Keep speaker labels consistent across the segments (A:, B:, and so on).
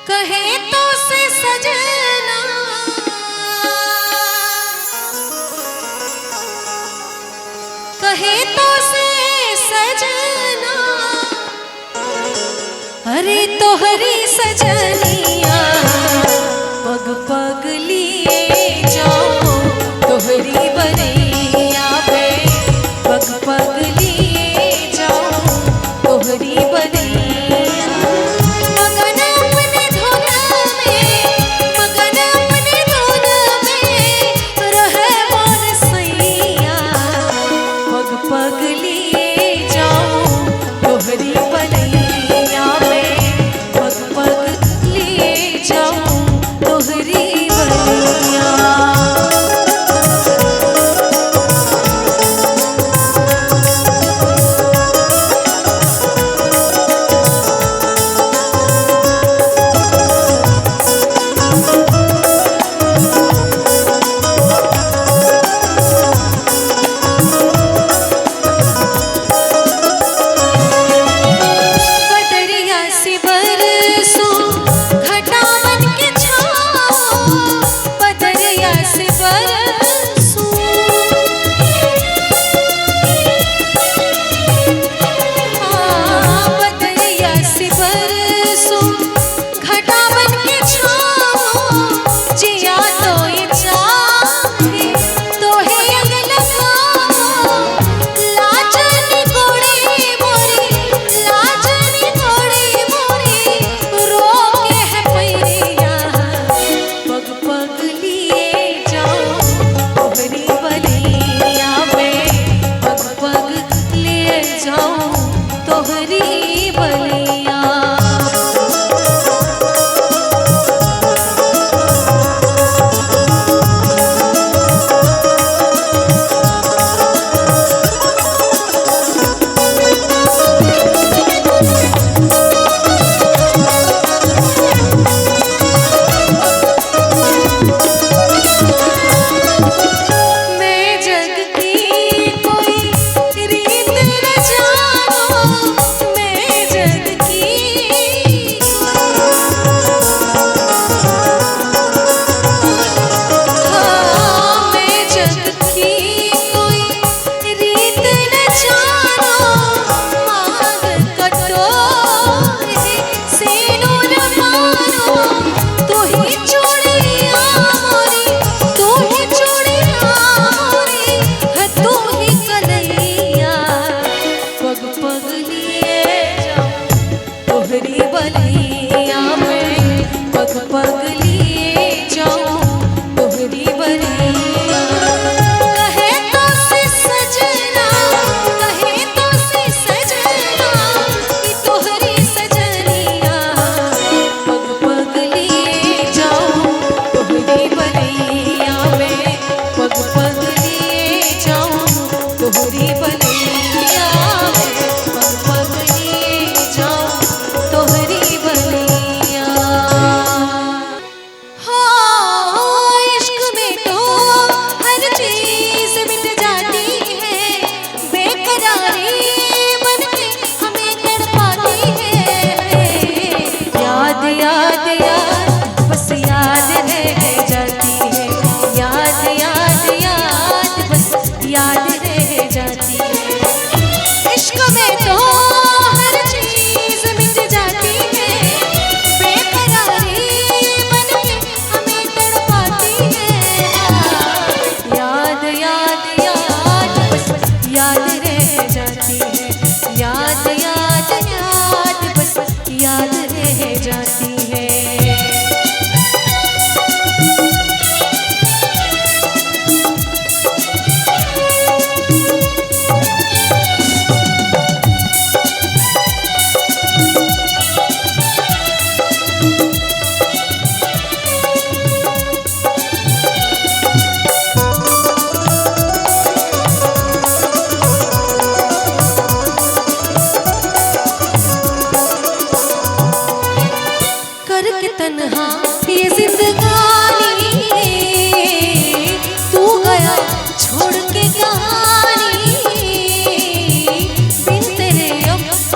A: कहे तो से सजना, कहे तो से सजना, अरे तोहरी सजनिया पग पग लिए जाओ तोहरी बनिया पे, पग पग लिए जाओ तोहरी बनिया। मगन अपने धुन में, मगन अपने धुन में रहे मोर सैया, पग पग लिए जाओ तोहरी बनिया पे, पग पग लिए जाओ तोहरी बनिया।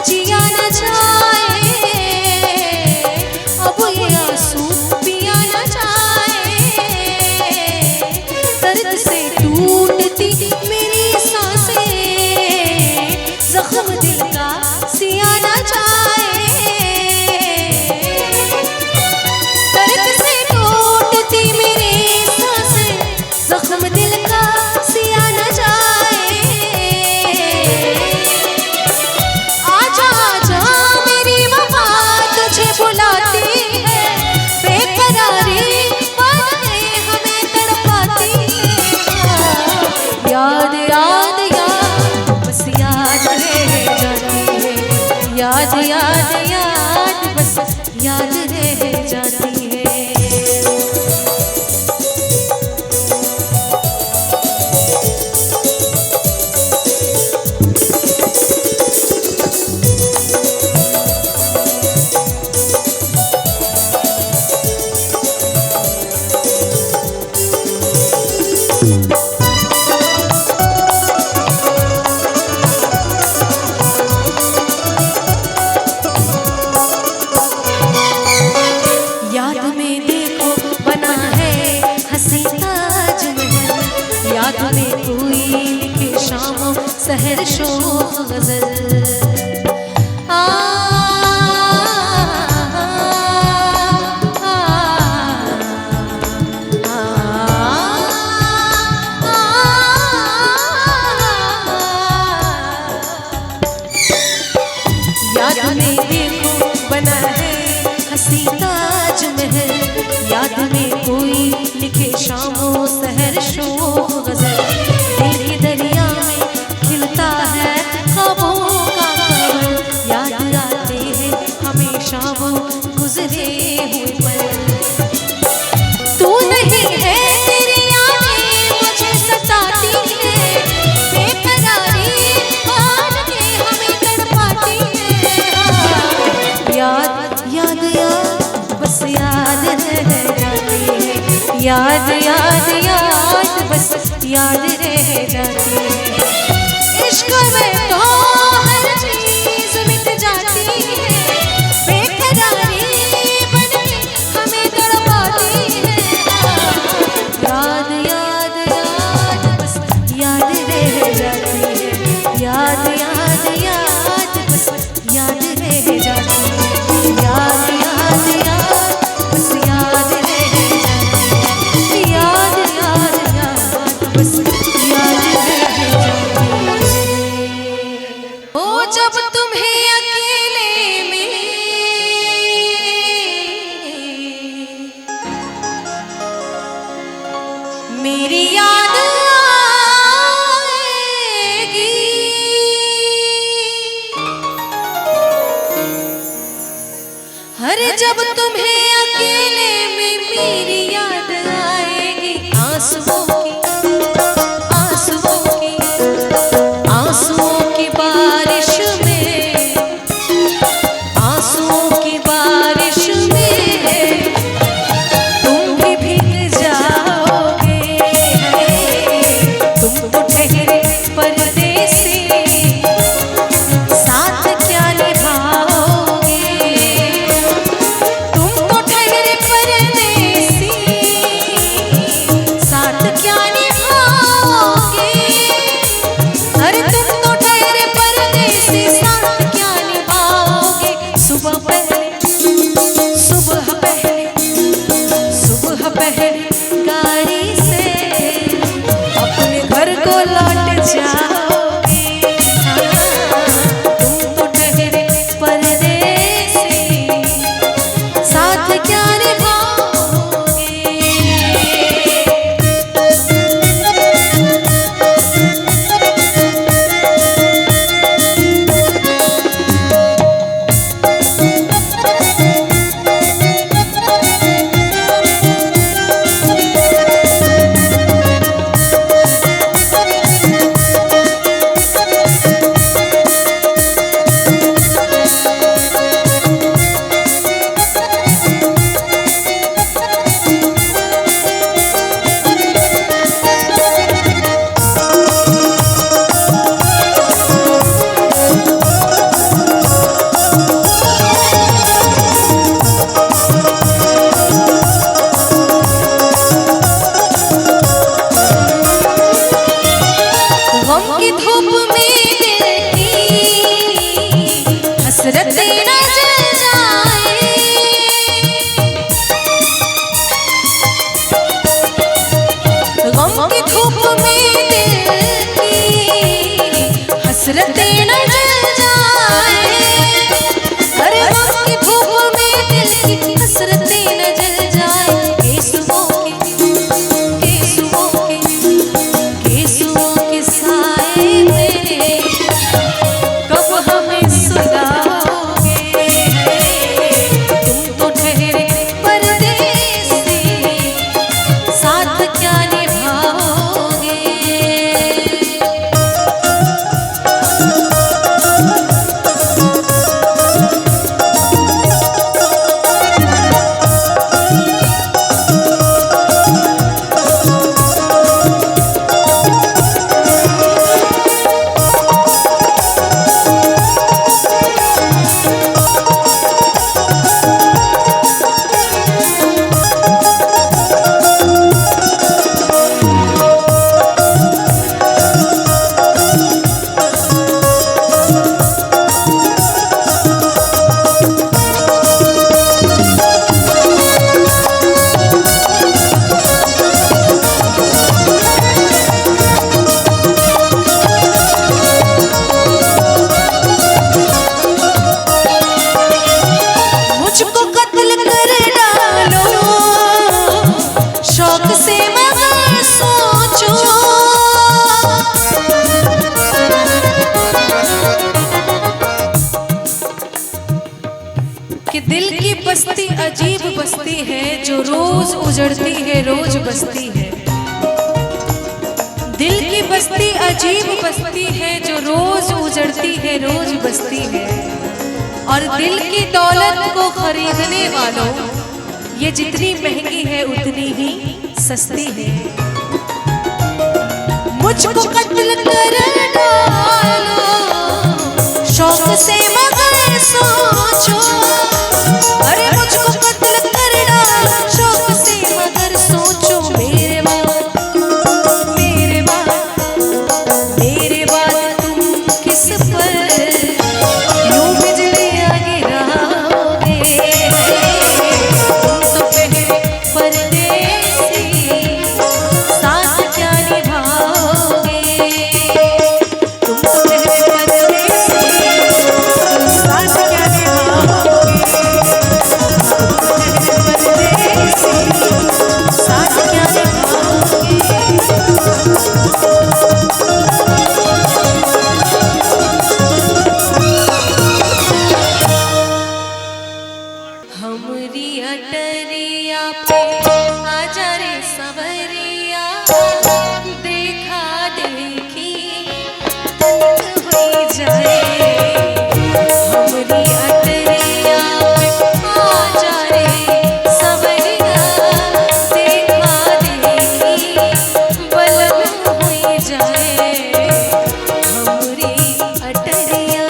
B: जिया न जाए अब ये
A: रह जाती है। याद में देखो बना है हंसी ताजमहल, याद में कोई लिखे शामों सहर शोख गजल। आ, आ, याद में देखो बना है हंसी ताजमहल, याद में कोई लिखे शामों सहर शोख गजल। दिल के दरिया में खिलता है ख्वाबों का कमल, याद आते हैं हमेशा वो गुजरे हुए पल। तू नहीं है तेरी यादें मुझे सताती है, बेकरारी आदतें हमें तड़पाती है। याद याद याद बस याद रह जाती है, याद याद याद बस याद रह जाती है। इश्क में तो हर चीज मिट जाती है, बेकरारी बन के हमें तड़पाती है। याद याद याद बस याद रह जाती है, याद याद याद बस याद रह जाती है। याद याद याद बस याद रह जाती है, याद याद याद बस याद रह जाती है। ओ जब तुम्हें अकेले में मेरी याद आएगी, हर जब तुम्हें अकेले में मेरी याद आएगी, आंसुओं की आंसुओं की आंसुओं की बारिश में, आंसुओं की बारिश में तुम भी भीग जाओगे। तुम तो ठहरे परदेसी, साथ क्या निभाओगे। तुम तो ठहरे परदेसी, साथ क्या बस्ती है जो रोज उजड़ती है, रोज बसती है। दिल की बस्ती अजीब बस्ती है जो रोज उजड़ती है, रोज बसती है। और दिल की दौलत को खरीदने वालों, ये जितनी महंगी है उतनी ही सस्ती है। मुझको कत्ल कर डालो शौक से मगर सोचो, अरे मुझको कत्ल कर डालो शौक से मगर सोचो। मेरे बाद तुम किस पर यूं बिजलियां गिराओगे। तुम तो पहले परदेसी, साथ क्या निभाओगे। तुम तो पहले परदेसी, साथ क्या निभाओगे। परदेसी, साथ क्या निभाओगे। हमरी अटरिया पे आजा रे सवरिया, देखा देखी तनिक होई जाए। हमरी अटरिया पे आजा रे सवरिया, देखा देखी बलन होई जाए। हमरी अटरिया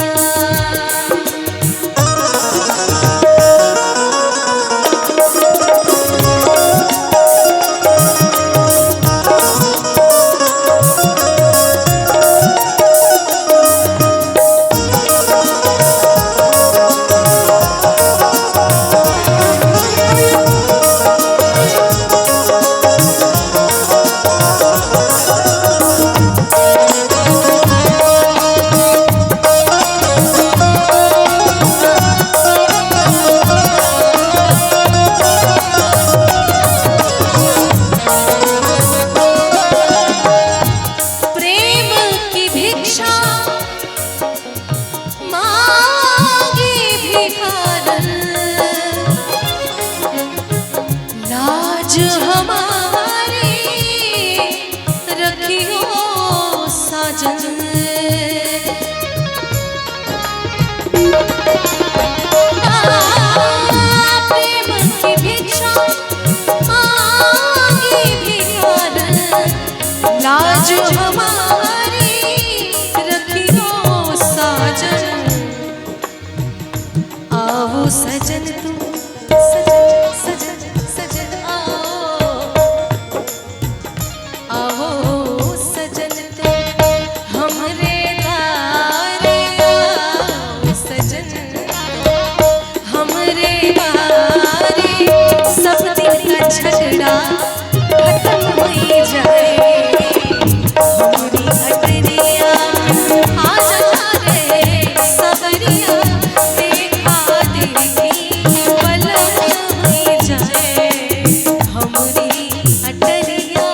A: हमारी रखियो साजन। प्रेम की भिक्षा मांगी भिखारन, लाज हमारी रखियो साजन। आओ सजन तुम, सजन सजन सजन आओ सजन तुम हमरे द्वारे आओ सजन हमरे द्वारे। सब दिन का झगड़ा खत्म हो जाए। हमरी अटरिया आजा रे सवरिया, देखा देखी बलन हो जाए। हमरी अटरिया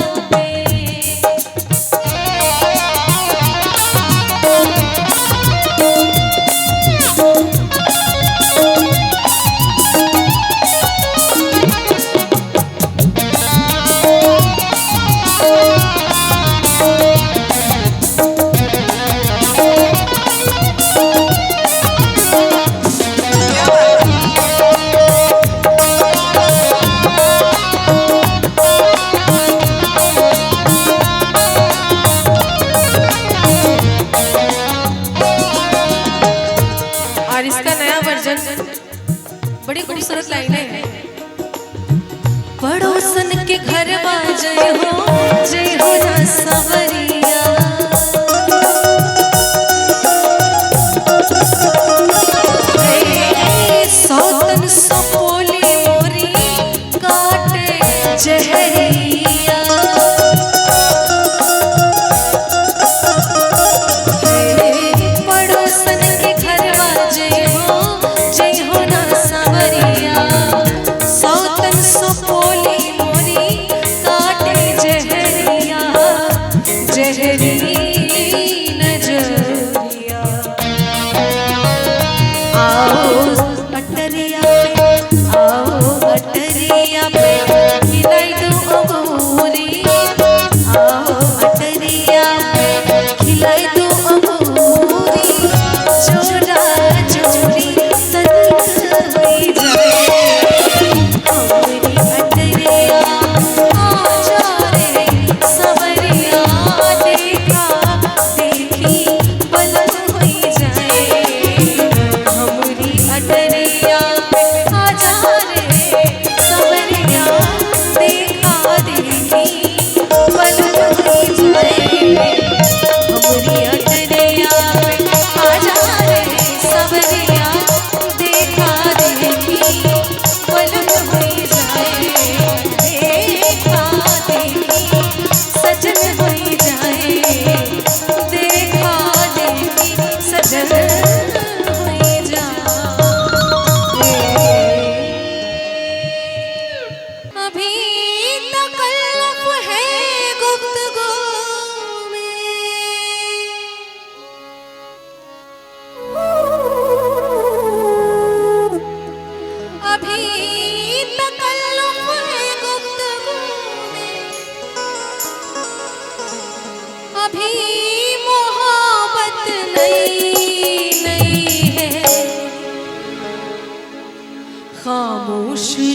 A: बड़ी खूबसूरत लाइनें हैं। पड़ोसन के घर जय हो ना सवरिया। सौतन सपोली मोरी काटे जहरिया। पड़ोसन के घर जय हो ना सवरिया। सौतन सपोली मोरी काटे जहरिया।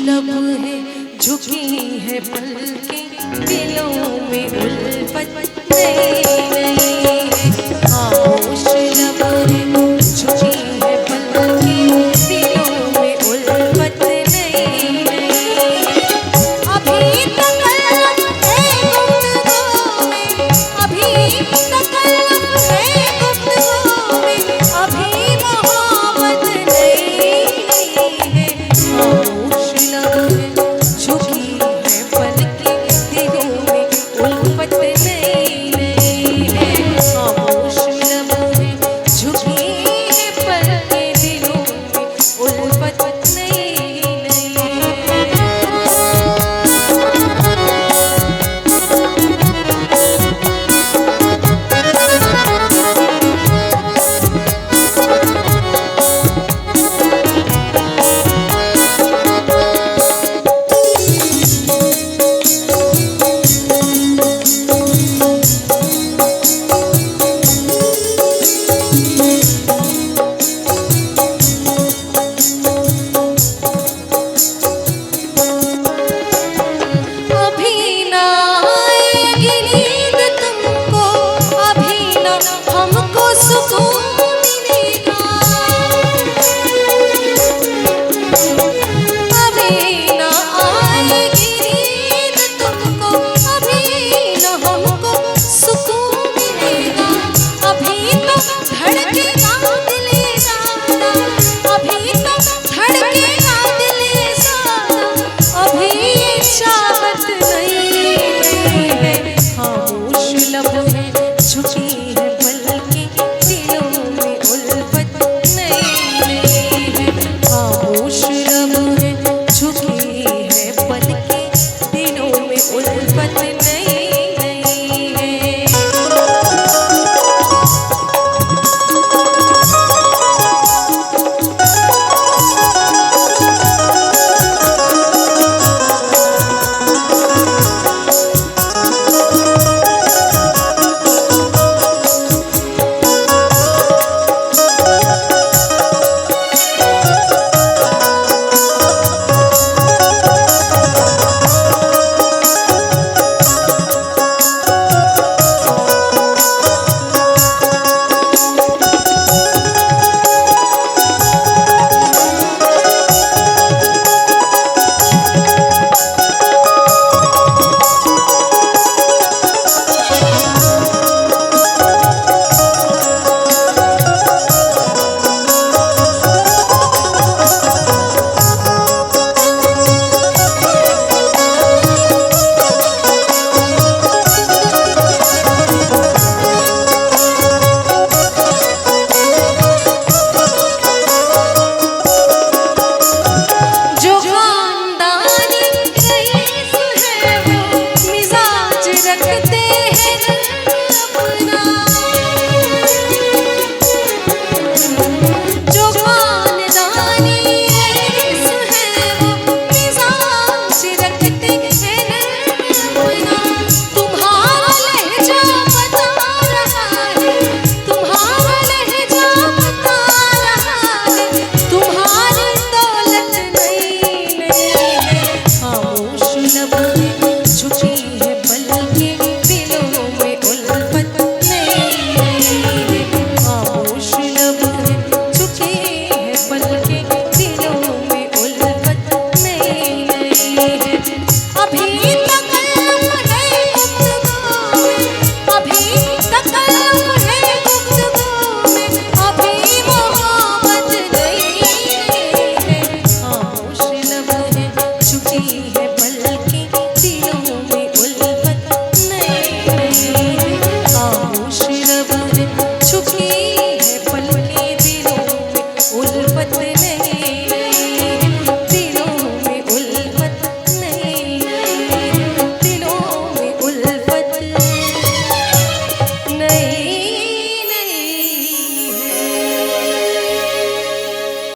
A: लब है झुकी है पलकें, दिलों में उल्फत नहीं।